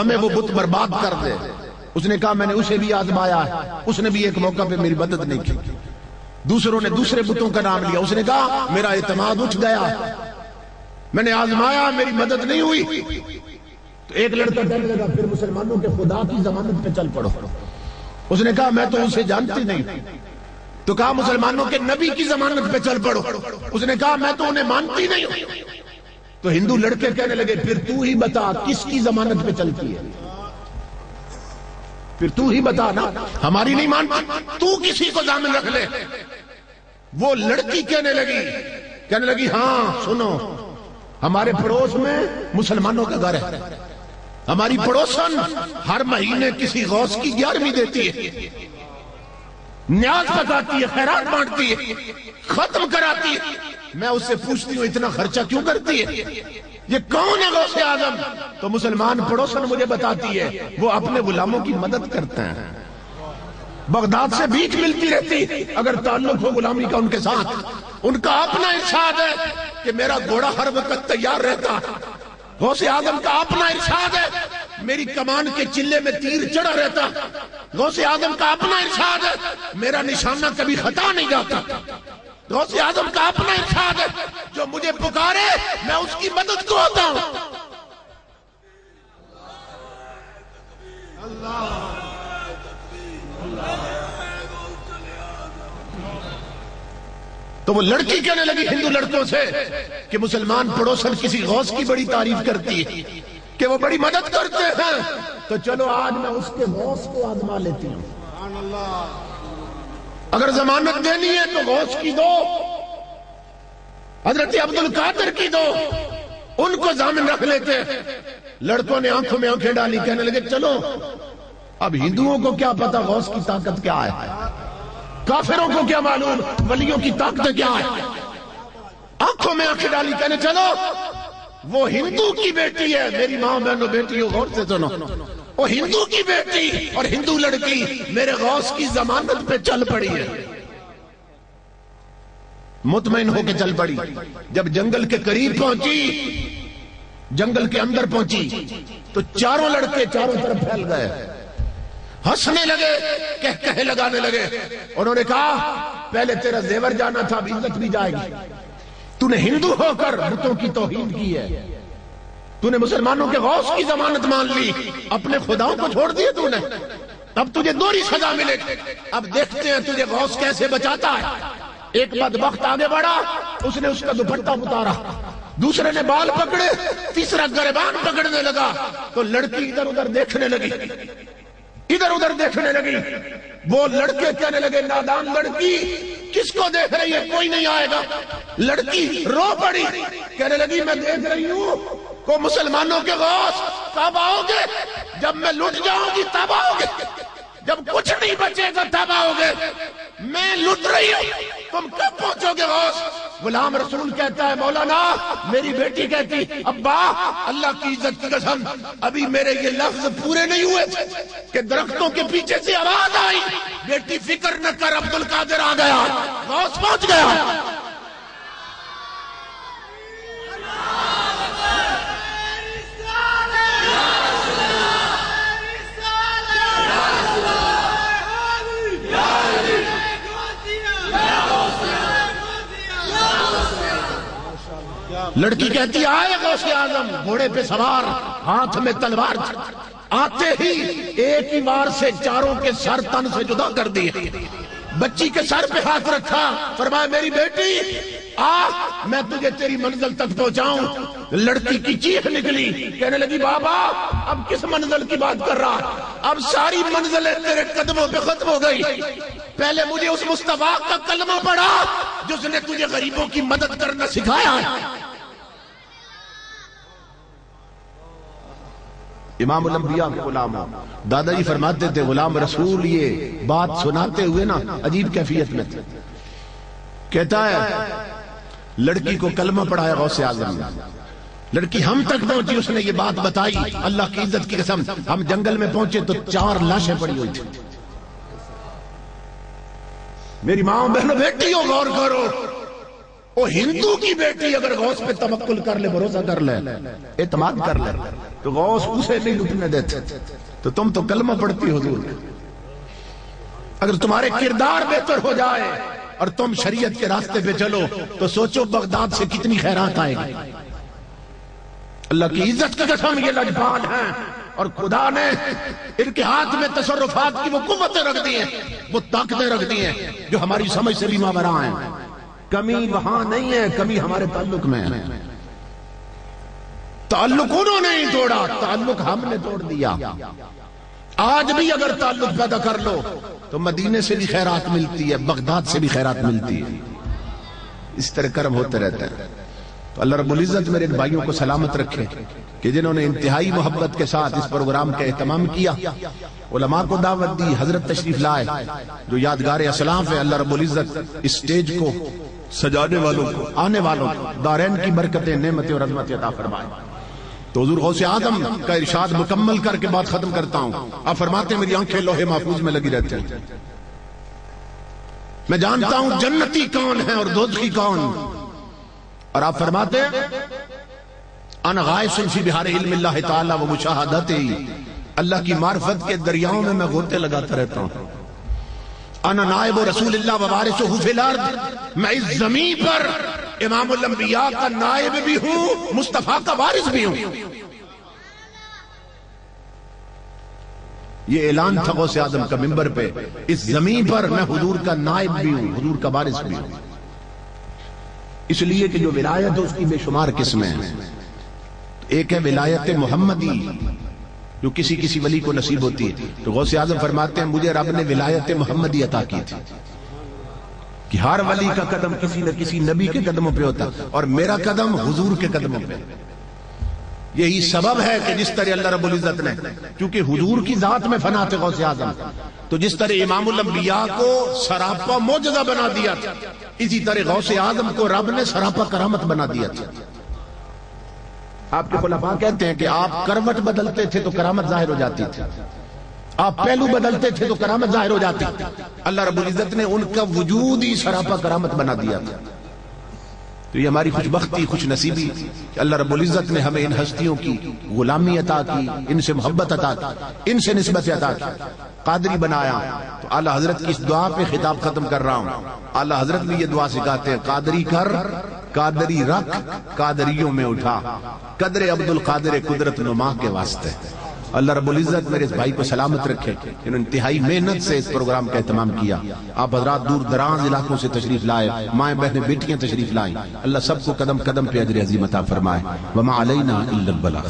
ہمیں وہ بت برباد کر دے۔ اس نے کہا میں نے اسے بھی آزمایا ہے، اس نے بھی ایک موقع پہ میری مدد نہیں کی۔ دوسروں نے دوسرے بتوں کا نام لیا، اس نے کہا میرا اعتماد اٹھ گیا، میں نے آزمایا میری مدد نہیں ہوئی۔ تو ایک لڑکا کہنے لگا پھر مسلمانوں کے خدا کی ضمانت پہ چل پڑو۔ اس نے کہا میں تو اسے جانتی نہیں۔ تو کہا مسلمانوں کے نبی کی ضمانت پہ چل پڑو۔ اس نے کہا میں تو انہیں مانتی نہیں ہوں۔ تو ہندو لڑکے کہنے لگے پھر تو ہی بتا کس کی ضمانت پہ چلتی ہے، پھر تو ہی بتا نا، ہماری نہیں مانتی، تو کسی کو ضامن رکھ لے۔ وہ لڑکی کہنے لگی ہاں سنو، ہمارے پڑوس میں مسلمانوں کا گھر ہے، ہماری پڑوسن ہر مہینے کسی غوث کی 11ویں دیتی ہے، نیاز بتاتی ہے، خیرات بانٹتی ہے، ختم کراتی ہے۔ میں اس سے پوچھتی ہوں اتنا خرچہ کیوں کرتی ہے، یہ کون ہے غوث اعظم؟ تو مسلمان پڑوسن مجھے بتاتی ہے وہ اپنے غلاموں کی مدد کرتے ہیں، بغداد سے بھیک ملتی رہتی اگر تعلق ہو غلامی کا ان کے ساتھ۔ ان کا اپنا ارشاد ہے کہ میرا گھوڑا ہر وقت تیار رہتا۔ غوث اعظم کا اپنا ارشاد ہے میری کمان کے چلے میں تیر چڑھا رہتا۔ غوث اعظم کا اپنا ارشاد ہے میرا نشانہ کبھی خطا نہیں جاتا۔ غوث اعظم کا اپنا ارشاد ہے جو مجھے پکارے میں اس کی مدد کو ہوتا ہوں۔ تو وہ لڑکی کہنے لگی ہندو لڑکوں سے کہ مسلمان پڑوسن کسی غوث کی بڑی تعریف کرتی ہے کہ وہ بڑی مدد کرتے ہیں، تو چلو آج میں اس کے غوث کو آزما لیتی ہوں۔ اگر ضمانت دینی ہے تو غوث کی دو، حضرت عبد القادر کی دو، ان کو ضامن رکھ لیتے۔ لڑکوں نے آنکھوں میں آنکھیں ڈالی، کہنے لگے چلو اب ہندوؤں کو کیا پتا غوث کی طاقت کیا ہے، کافروں کو کیا معلوم ولیوں کی طاقت کیا ہے۔ آنکھوں میں آنکھیں ڈالی، کہنے چلو وہ ہندو کی بیٹی ہے، میری ماں بہنوں بیٹیوں غور سے سنو، وہ ہندو کی بیٹی اور ہندو لڑکی میرے غوث کی ضمانت پہ چل پڑی ہے۔ مطمئن ہو کے چل پڑی۔ جب جنگل کے قریب پہنچی، جنگل کے اندر پہنچی تو چاروں لڑکے چاروں طرف پھیل گئے، ہنسنے لگے، کہے لگانے لگے۔ انہوں نے کہا پہلے تیرا زیور جانا تھا، اب عزت بھی جائے گی۔ تو نے ہندو ہو کر بتوں کی توہین کی ہے، تو نے مسلمانوں کے غوث کی ضمانت مان لی، اپنے خداؤں کو چھوڑ دیے تو نے، اب تجھے دوہری سزا ملے گی۔ اب دیکھتے ہیں تجھے غوث کیسے بچاتا ہے۔ ایک بدبخت آگے بڑھا، اس نے اس کا دوپٹہ اتارا، دوسرے نے بال پکڑے، تیسرا گریبان پکڑنے لگا۔ تو لڑکی ادھر ادھر دیکھنے لگی، ادھر ادھر دیکھنے لگی۔ وہ لڑکے کہنے لگے نادان لڑکی کس کو دیکھ رہی ہے، کوئی نہیں آئے گا۔ لڑکی رو پڑی، کہنے لگی میں دیکھ رہی ہوں کو مسلمانوں کے غوث، کب آؤ گے؟ جب میں لٹ جاؤں گی تب آؤ گے، جب کچھ نہیں بچے گا تب آؤ گے۔ میں لٹ رہی ہوں، تم کب پہنچو گے غوث؟ غلام رسول کہتا ہے مولانا میری بیٹی کہتی ابا اللہ کی عزت کی قسم ابھی میرے یہ لفظ پورے نہیں ہوئے تھے کہ درختوں کے پیچھے سے آواز آئی، بیٹی فکر نہ کر عبد القادر آ گیا، غوث پہنچ گیا۔ لڑکی کہتی آئے غوث اعظم گھوڑے پہ سوار، ہاتھ میں تلوار، آتے ہی ایک ہی وار سے چاروں کے سر تن سے جدا کر دیے۔ بچی کے سر پہ ہاتھ رکھا، فرمایا میری بیٹی آ میں تجھے تیری منزل تک پہنچاؤں۔ لڑکی کی چیخ نکلی، کہنے لگی بابا اب کس منزل کی بات کر رہا، اب ساری منزلیں تیرے قدموں پہ ختم ہو گئی۔ پہلے مجھے اس مصطفیٰ کا کلمہ پڑھا جس نے تجھے غریبوں کی مدد کرنا سکھایا ہے۔ امام الانبیاء کے غلام دادا جی فرماتے تھے غلام رسول یہ بات سناتے ہوئے نا عجیب کیفیت میں تھے۔ کہتا ہے لڑکی کو کلمہ پڑھایا غوث اعظم نے، لڑکی ہم تک پہنچی، اس نے یہ بات بتائی، اللہ کی عزت کی قسم ہم جنگل میں پہنچے تو 4 لاشیں پڑی ہوئی تھی۔ میری ماں بہنوں بیٹی ہو غور کرو، وہ ہندو کی بیٹی اگر غوث پہ توکل کر لے، بھروسہ کر لے، اعتماد کر لے، تو غوث اسے نہیں لٹنے دیتے. تو تم تو کلمہ پڑھتی حضور. اگر تمہارے کردار بہتر ہو جائے اور تم شریعت کے راستے پہ چلو تو سوچو بغداد سے کتنی خیرات آئے گی. اللہ کی عزت کی قسم یہ لجپال ہیں، اور خدا نے ان کے ہاتھ میں تصرفات کی وہ قوتیں رکھ دی ہیں، وہ طاقتیں رکھ دی ہیں جو ہماری سمجھ سے بھی ماوراء ہیں. کمی وہاں نہیں ہے، کمی ہمارے تعلق میں ہے. تعلق انہوں نے ہی توڑا، تعلق ہم نے توڑ دیا. آج بھی اگر تعلق پیدا کر لو تو مدینے سے بھی خیرات ملتی ہے، بغداد سے بھی خیرات ملتی ہے. اس طرح کرم ہوتے رہتا ہے. تو اللہ رب العزت میرے بھائیوں کو سلامت رکھے کہ جنہوں نے انتہائی محبت کے ساتھ اس پروگرام کا اہتمام کیا، علماء کو دعوت دی، حضرت تشریف لائے جو یادگار اسلاف ہے. اللہ رب العزت اس سٹیج کو سجانے والوں کو، آنے والوں کو دارین کی برکتیں، نعمتیں اور عظمتیں عطا فرمائے. تو حضور غوث اعظم کا ارشاد مکمل کر کے بات ختم کرتا ہوں. آپ فرماتے ہیں میری آنکھیں لوح محفوظ میں لگی رہتی ہیں، میں جانتا ہوں جنتی کون ہے اور دوزخی کون. اور آپ فرماتے ہیں انا غائص فی بحار علم اللہ تعالی و مشاہدتہ، اللہ کی معرفت کے دریاؤں میں غوطے لگاتا رہتا ہوں. انا نائب رسول اللہ و وارثہ فی الارض، میں اس زمین پر امام الانبیاء کا نائب بھی ہوں، مصطفیٰ کا وارث بھی ہوں. یہ اعلان تھا غوث اعظم کا منبر پہ، اس زمین پر میں حضور کا نائب بھی ہوں، حضور کا وارث بھی ہوں. اس لیے کہ جو ولایت ہے اس کی بے شمار قسمیں ہیں. ایک ہے ولایت محمدی جو کسی کسی ولی کو نصیب ہوتی ہے. تو غوث اعظم فرماتے ہیں مجھے رب نے ولایت محمدی عطا کی تھی کہ ہر ولی کا قدم کسی نہ کسی نبی کے قدموں پہ ہوتا، اور میرا قدم حضور کے قدموں پہ. یہی سبب ہے کہ جس طرح اللہ رب العزت نے، کیونکہ حضور کی ذات میں فنا تھے غوث اعظم، تو جس طرح امام الانبیاء کو سراپا معجزہ بنا دیا تھا، اسی طرح غوث اعظم کو رب نے سراپا کرامت بنا دیا تھا. آپ کے خلفاء کہتے ہیں کہ آپ کروٹ بدلتے تھے تو کرامت ظاہر ہو جاتی تھی، آپ پہلو بدلتے تھے تو کرامت ظاہر ہو جاتی. اللہ رب العزت نے ان کا وجود ہی سراپا کرامت بنا دیا تھا. تو یہ ہماری خوش بختی، خوش نصیبی کہ اللہ رب العزت نے ہمیں ان ہستیوں کی غلامی عطا کی، ان سے محبت عطا کی، ان سے نسبت عطا کی، قادری بنایا. تو اعلیٰ حضرت کی اس دعا پہ خطاب ختم کر رہا ہوں. اعلیٰ حضرت بھی یہ دعا سکھاتے ہیں، قادری کر، قادری رکھ، قادریوں میں اٹھا، قدر عبد القادر قدرت نما کے واسطے. اللہ رب العزت میرے اس بھائی کو سلامت رکھے، انہوں نے انتہائی محنت سے اس پروگرام کا اہتمام کیا. آپ حضرات دور دراز علاقوں سے تشریف لائے، مائیں بہنیں بیٹیاں تشریف لائیں. اللہ سب کو قدم قدم پہ اجر عظیم عطا فرمائے. وما علینا الا البلاغ.